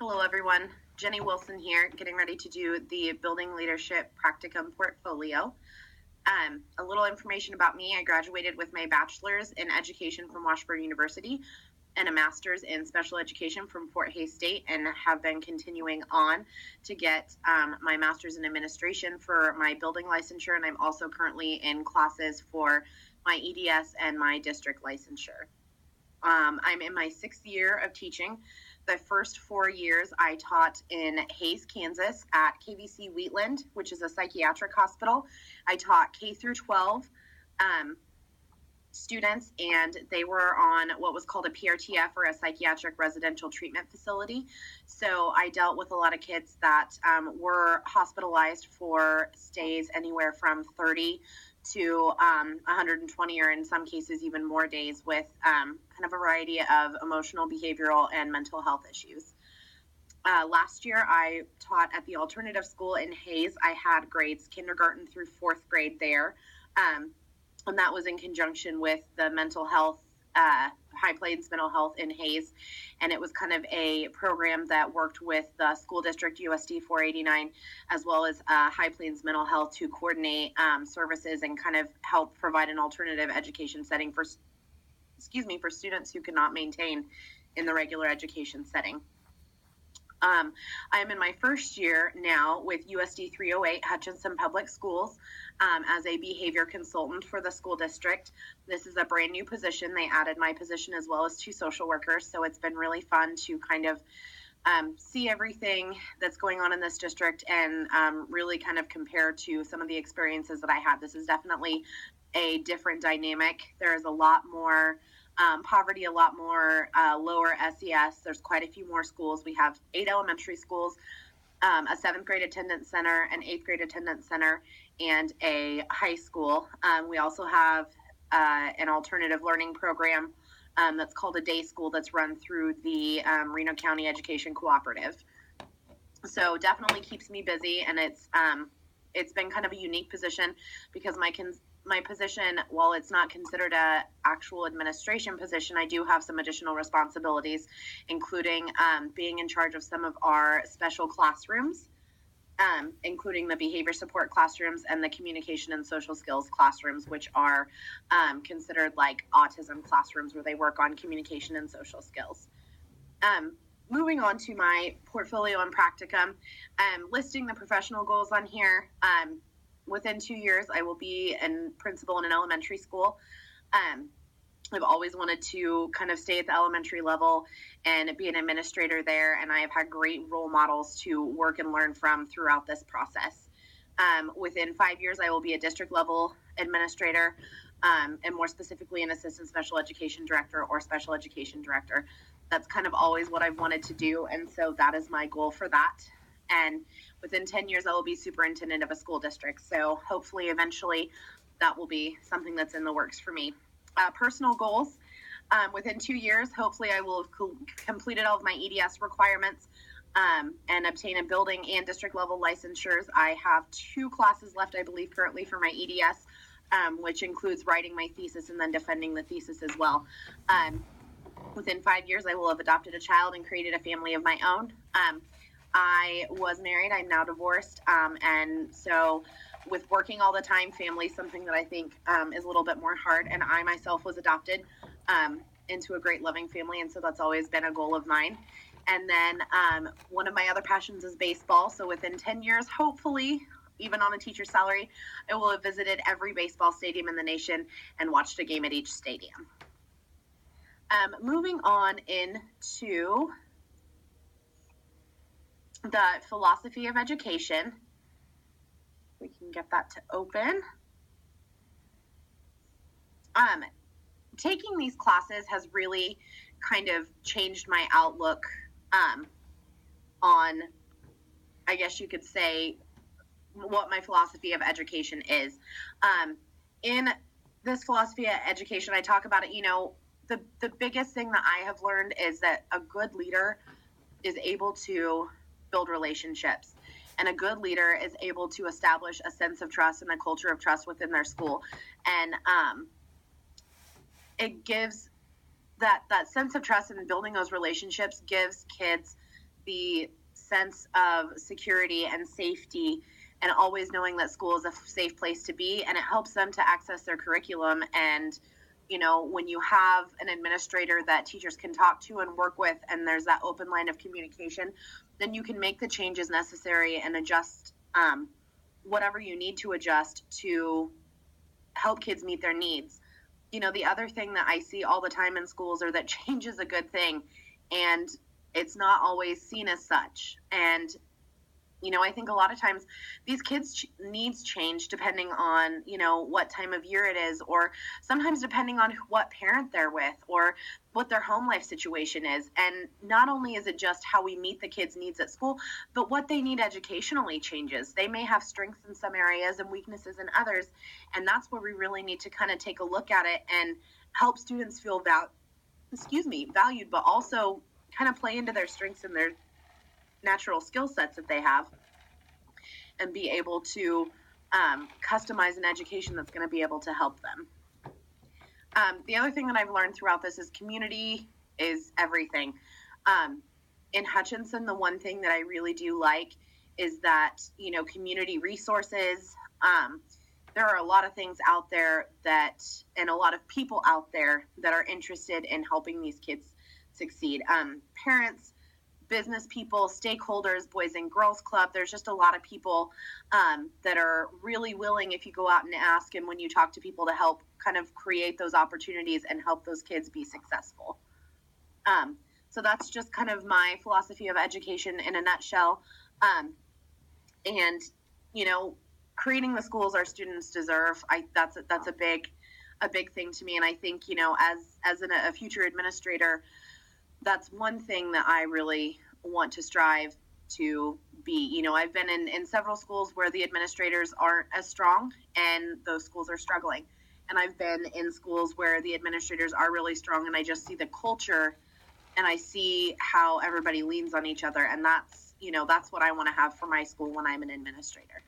Hello, everyone. Jenny Wilson here, getting ready to do the Building Leadership Practicum Portfolio. A little information about me. I graduated with my bachelor's in education from Washburn University and a master's in special education from Fort Hays State, and have been continuing on to get my master's in administration for my building licensure, and I'm also currently in classes for my EDS and my district licensure. I'm in my 6th year of teaching. The first 4 years I taught in Hays, Kansas at KVC Wheatland, which is a psychiatric hospital. I taught K through 12 students, and they were on what was called a PRTF, or a psychiatric residential treatment facility. So I dealt with a lot of kids that were hospitalized for stays anywhere from 30 to 120, or in some cases even more days, with kind of a variety of emotional, behavioral, and mental health issues. Last year, I taught at the alternative school in Hays. I had grades kindergarten through 4th grade there, and that was in conjunction with the mental health, High Plains Mental Health in Hays, and it was kind of a program that worked with the school district USD 489, as well as High Plains Mental Health, to coordinate services and kind of help provide an alternative education setting for students who could not maintain in the regular education setting. I'm in my first year now with USD 308 Hutchinson Public Schools as a behavior consultant for the school district. This is a brand new position. They added my position as well as 2 social workers, so it's been really fun to kind of see everything that's going on in this district, and really kind of compare to some of the experiences that I had. This is definitely a different dynamic. There is a lot more poverty, a lot more lower SES. There's quite a few more schools. We have 8 elementary schools, a 7th grade attendance center, an 8th grade attendance center, and a high school. We also have an alternative learning program that's called a day school, that's run through the Reno County Education Cooperative. So definitely keeps me busy, and it's been kind of a unique position because my position, while it's not considered a actual administration position, I do have some additional responsibilities, including being in charge of some of our special classrooms, including the behavior support classrooms and the communication and social skills classrooms, which are considered like autism classrooms, where they work on communication and social skills. Moving on to my portfolio and practicum, listing the professional goals on here. Within 2 years, I will be a principal in an elementary school. I've always wanted to kind of stay at the elementary level and be an administrator there, and I have had great role models to work and learn from throughout this process. Within 5 years, I will be a district level administrator, and more specifically an assistant special education director or special education director. That's kind of always what I've wanted to do, and so that is my goal for that. And within 10 years, I will be superintendent of a school district. So hopefully, eventually, that will be something that's in the works for me. Personal goals. Within 2 years, hopefully, I will have completed all of my EDS requirements and obtain a building and district level licensures. I have 2 classes left, I believe, currently for my EDS, which includes writing my thesis and then defending the thesis as well. Within 5 years, I will have adopted a child and created a family of my own. I was married. I'm now divorced. And so with working all the time, family is something that I think is a little bit more hard. And I myself was adopted into a great loving family. And so that's always been a goal of mine. And then one of my other passions is baseball. So within 10 years, hopefully, even on a teacher's salary, I will have visited every baseball stadium in the nation and watched a game at each stadium. Moving on into the philosophy of education. We can get that to open. Taking these classes has really kind of changed my outlook on, I guess you could say, what my philosophy of education is. In this philosophy of education, I talk about it, the biggest thing that I have learned is that a good leader is able to build relationships, and a good leader is able to establish a sense of trust and a culture of trust within their school. And it gives that sense of trust, and building those relationships gives kids the sense of security and safety, and always knowing that school is a safe place to be, and it helps them to access their curriculum. And when you have an administrator that teachers can talk to and work with, and there's that open line of communication, then you can make the changes necessary and adjust whatever you need to adjust to help kids meet their needs. The other thing that I see all the time in schools are that change is a good thing, and it's not always seen as such. And I think a lot of times these kids' needs change depending on, what time of year it is, or sometimes depending on what parent they're with or what their home life situation is. And not only is it just how we meet the kids' needs at school, but what they need educationally changes. They may have strengths in some areas and weaknesses in others. And that's where we really need to kind of take a look at it and help students feel valued, but also kind of play into their strengths and their natural skill sets that they have, and be able to customize an education that's going to be able to help them. The other thing that I've learned throughout this is community is everything. In Hutchinson, the one thing that I really do like is that, community resources, there are a lot of things out there and a lot of people out there that are interested in helping these kids succeed. Parents, business people, stakeholders, Boys and Girls Club. There's just a lot of people that are really willing, if you go out and ask, and when you talk to people, to help kind of create those opportunities and help those kids be successful. So that's just kind of my philosophy of education in a nutshell. And creating the schools our students deserve, that's a big thing to me. And I think, as a future administrator, that's one thing that I really want to strive to be. I've been in several schools where the administrators aren't as strong and those schools are struggling. And I've been in schools where the administrators are really strong, and I just see the culture and I see how everybody leans on each other. And that's what I want to have for my school when I'm an administrator.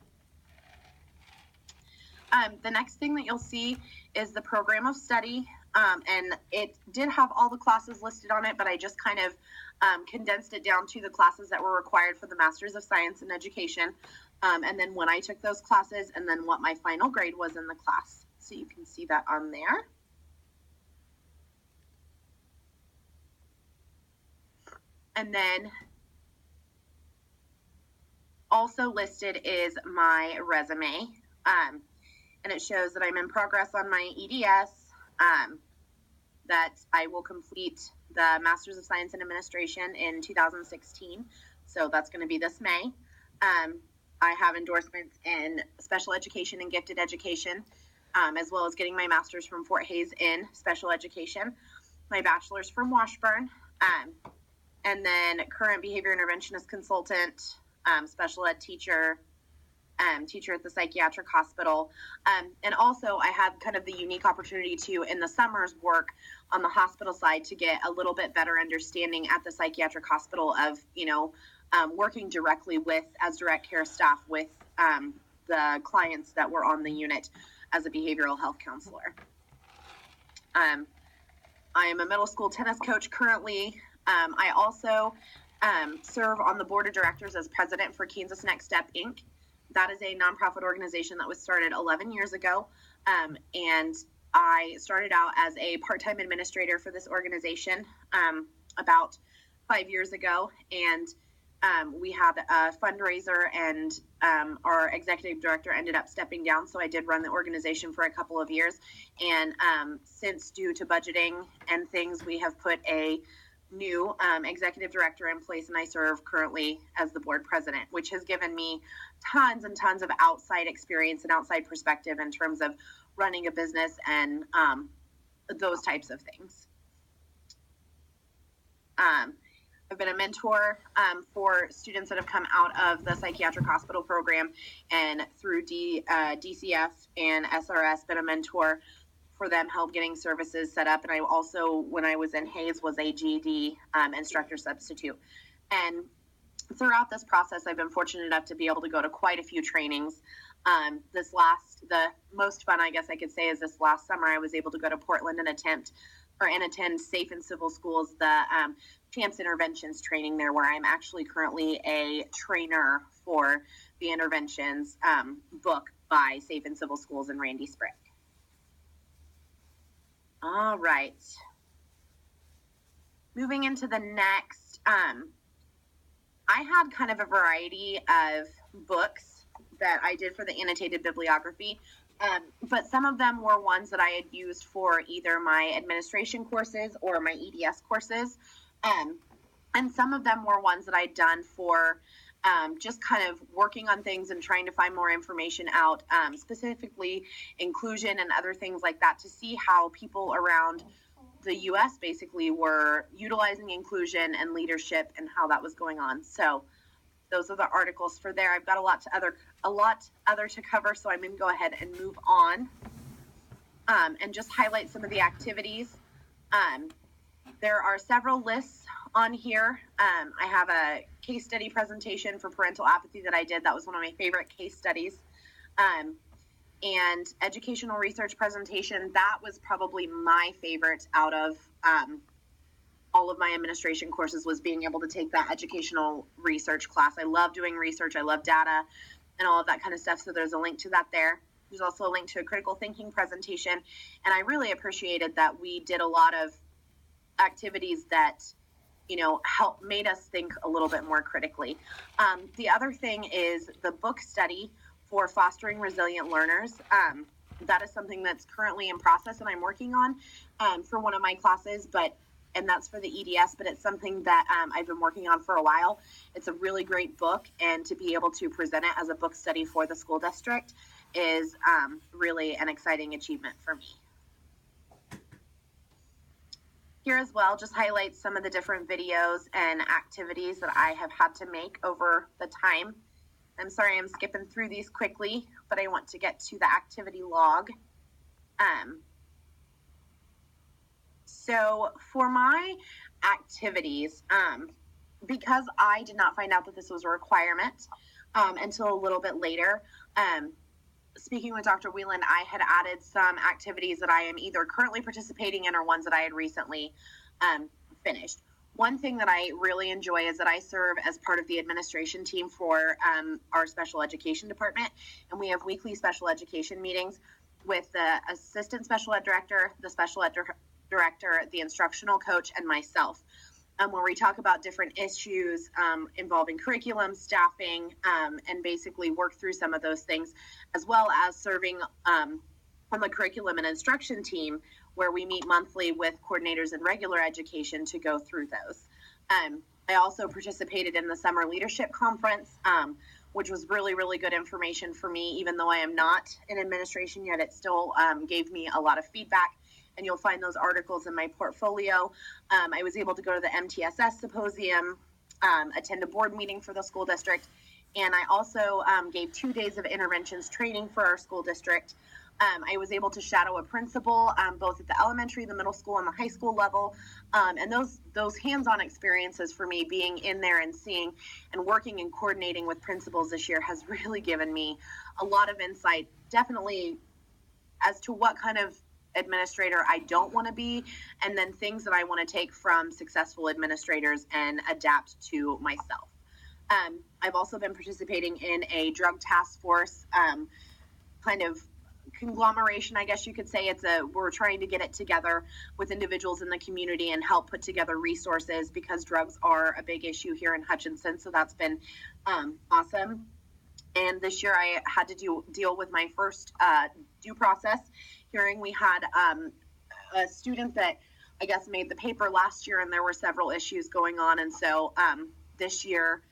The next thing that you'll see is the program of study. And it did have all the classes listed on it, but I just kind of condensed it down to the classes that were required for the Masters of Science in Education. And then when I took those classes, and then what my final grade was in the class. So you can see that on there. And then also listed is my resume. And it shows that I'm in progress on my EDS, that I will complete the Masters of Science in Administration in 2016. So that's going to be this May. I have endorsements in special education and gifted education, as well as getting my master's from Fort Hays in special education, my bachelor's from Washburn, and then current behavior interventionist consultant, special ed teacher, teacher at the psychiatric hospital. And also I had kind of the unique opportunity to, in the summers, work on the hospital side to get a little bit better understanding at the psychiatric hospital of, working directly as direct care staff with the clients that were on the unit as a behavioral health counselor. I am a middle school tennis coach currently. I also serve on the board of directors as president for Kansas Next Step, Inc. That is a nonprofit organization that was started 11 years ago. And I started out as a part-time administrator for this organization about 5 years ago. And we had a fundraiser, and our executive director ended up stepping down. So I did run the organization for a couple of years. And since, due to budgeting and things, we have put a new executive director in place, and I serve currently as the board president, which has given me tons and tons of outside experience and outside perspective in terms of running a business and those types of things. I've been a mentor for students that have come out of the psychiatric hospital program, and through DCF and SRS, been a mentor for them, help getting services set up. And I also, when I was in Hays, was a GED instructor substitute. And throughout this process, I've been fortunate enough to be able to go to quite a few trainings. The most fun, I guess I could say, is this last summer I was able to go to Portland and attend Safe and Civil Schools, the CHAMPS Interventions training there, where I'm actually currently a trainer for the Interventions book by Safe and Civil Schools and Randy Sprague. All right. Moving into the next, I had kind of a variety of books that I did for the annotated bibliography, but some of them were ones that I had used for either my administration courses or my EDS courses, and some of them were ones that I'd done for just kind of working on things and trying to find more information out, specifically inclusion and other things like that, to see how people around the U.S. basically were utilizing inclusion and leadership and how that was going on. So those are the articles for there. I've got a lot other to cover, so I'm going to go ahead and move on and just highlight some of the activities. There are several lists on here. I have a case study presentation for parental apathy that I did. That was one of my favorite case studies. And educational research presentation, that was probably my favorite out of all of my administration courses, was being able to take that educational research class. I love doing research. I love data and all of that kind of stuff. So there's a link to that there. There's also a link to a critical thinking presentation. And I really appreciated that we did a lot of activities that, made us think a little bit more critically. The other thing is the book study for fostering resilient learners. That is something that's currently in process and I'm working on for one of my classes, and that's for the EDS, but it's something that I've been working on for a while. It's a really great book, and to be able to present it as a book study for the school district is really an exciting achievement for me. Here as well, just highlight some of the different videos and activities that I have had to make over the time. I'm sorry I'm skipping through these quickly, but I want to get to the activity log. So for my activities, because I did not find out that this was a requirement until a little bit later, speaking with Dr. Whelan, I had added some activities that I am either currently participating in or ones that I had recently finished. One thing that I really enjoy is that I serve as part of the administration team for our special education department, and we have weekly special education meetings with the assistant special ed director, the special ed director, the instructional coach, and myself, where we talk about different issues involving curriculum, staffing, and basically work through some of those things, as well as serving on the curriculum and instruction team, where we meet monthly with coordinators in regular education to go through those. I also participated in the Summer Leadership Conference, which was really, really good information for me. Even though I am not in administration yet, it still gave me a lot of feedback, and you'll find those articles in my portfolio. I was able to go to the MTSS Symposium, attend a board meeting for the school district, and I also gave 2 days of interventions training for our school district. I was able to shadow a principal, both at the elementary, the middle school, and the high school level. And those hands-on experiences for me, being in there and seeing and working and coordinating with principals this year, has really given me a lot of insight, definitely as to what kind of administrator I don't want to be, and then things that I want to take from successful administrators and adapt to myself. I've also been participating in a drug task force, kind of conglomeration, I guess you could say. We're trying to get it together with individuals in the community and help put together resources, because drugs are a big issue here in Hutchinson. So that's been awesome. And this year I had to deal with my first due process hearing. We had a student that I guess made the paper last year, and there were several issues going on. And so this year